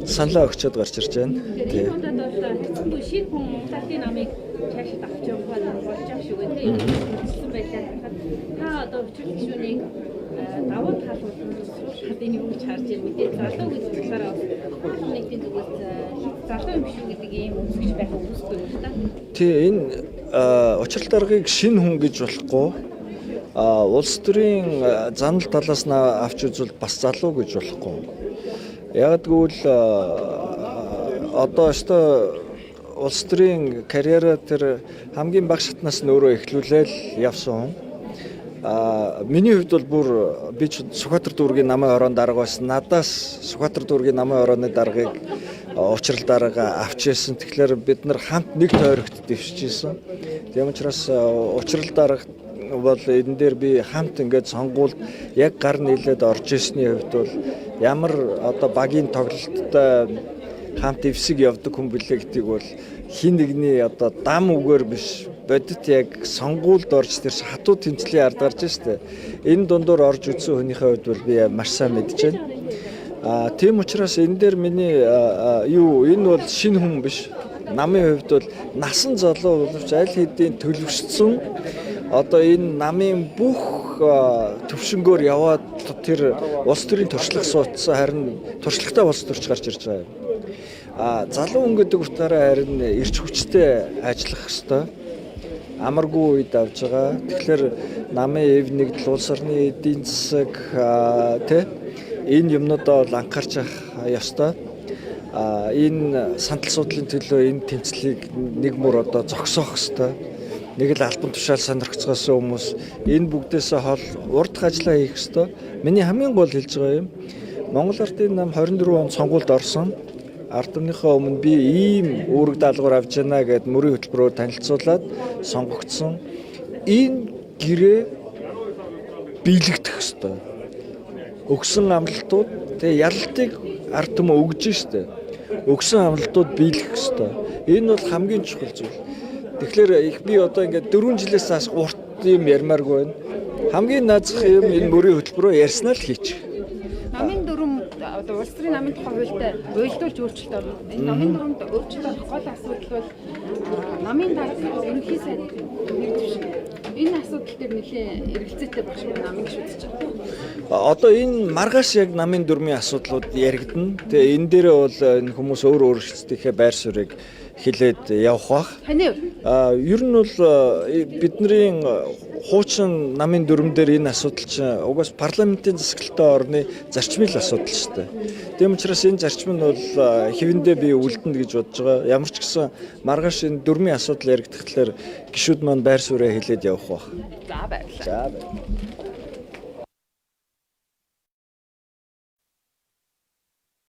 саналаа өгчөөд гарч ирж байна. Тэгээ энэ удаад бол хэцүү шиг хүн Монголын намыг цаашид авч явах болж байгаа шүү гэдэг. Хэлсэн байлаа. Та одоо өчигдөр гишүүнийг давуу талууд хадын юу гэж харж байна мэдээ. Залуу гэж болохоор нэгдийн зүгээс залуу юм шүү гэдэг ийм үзэгч байх үгүйсгүй юм да. Тий энэ учрал даргаыг шинэ хүн гэж болохгүй улс төрийн занал талаас нь авч үзвэл бас залуу гэж болохгүй. Яг гэвэл одоо өстө улс төрийн карьераа тэр хамгийн бага шатнаас нь өөрөө эхлүүлээл явсан. Миний хувьд бол бүр би Сүхбаатар дүүргийн намын орон дарга байсан. Надаас Сүхбаатар дүүргийн намын орооны даргаыг учрал дарга авч ирсэн. Тэгэхээр бид нар хамт нэг тойрогт дэвшижсэн. Тийм учраас учрал дарга бол энэ дээр би хамт ингээд сонгуульд яг гар нийлээд орж ирсний хувьд бол ямар одоо багийн тоглолттой хамт ивсэг явдаг хүн билээ гэдгийг бол хин нэгний одоо дам үгээр биш бодит яг сонгуульд орж тэр хатуу тэмцлийн ард гарч штэ. Энэ дундуур орж үзсэн хүнийхээ хувьд бол би маш сайн мэдж байна. Тийм учраас энэ дээр миний энэ бол шинэ хүн биш. Намын хувьд бол насан залуу боловч аль хэдийн төлөвшсөн одоо энэ намын бүх төвшнгөөр яваад тэр улс төрийн туршлага суудсан харин туршлагатай улс төрч гарч ирж байгаа юм. Залуу хүн гэдэг утгаараа харин эрч хүчтэй ажиллах ёстой. Амаргүй үед авж байгаа. Тэгэхээр намын эв нэгдэл улс орны эдийн засаг энэ юмнуудаа бол анхаарч явах ёстой. Энэ сандал судлалын төлөө энэ тэмцлийг нэг мөр одоо зогсоох ёстой. Нэг л альбан тушаал сонирхцгоос хүмүүс энэ бүгдээс хол урдх ажиллаа хийх ёстой. Миний хамгийн гол хэлж байгаа юм. Монгол Ардын нам 24 онд сонгуульд орсон. Ард түмнийхээ өмнө би ийм үүрэг даалгавар авч яана гэд мөрийн хөтөлбөрөөр танилцуулаад сонгогдсон. Энэ гэрээ биелэгдэх ёстой. Өгсөн амлалтууд тэгээ ялалтыг ард түмэн өгж штэ. Өгсөн амлалтууд биелэх ёстой. Энэ бол хамгийн чухал зүйл. Тэгэхээр би одоо ингээд 4 жилээс хойш урт юм ярмааргүй байна. Хамгийн наазах юм энэ мөрийн хөтөлбөрөөр ярьснаа л хийчих. Намын дүрм одоо улс төрийн намын тухай хуультай уйлдуулж өөрчлөлт орно. Энэ намын дүрмд өөрчлөлт гол асуудал бол намын даатгал ерөнхий сайд нэгдвэш. Энэ асуудал дээр нэлээд эргэлзээтэй багш намын гишүүдч байна. Одоо энэ маргааш яг намын дүрмийн асуудлууд яригдана. Тэгээ энэ дээрээ бол энэ хүмүүс өөр өөрсдийнхээ байр суурийг хилээд явах бах. Ер нь бол бидний хуучин намын дүрм дээр энэ асуудал чинь угаас парламентын засаглалтай орны зарчмын асуудал шүү дээ. Тийм учраас энэ зарчим нь бол хэвэндээ би үлдэнэ гэж бодож байгаа. Ямар ч гэсэн маргааш энэ дүрмийн асуудал яригдахлаар гишүүд маань байр сууриа хилээд явах бах. За баярлалаа. За баярлалаа.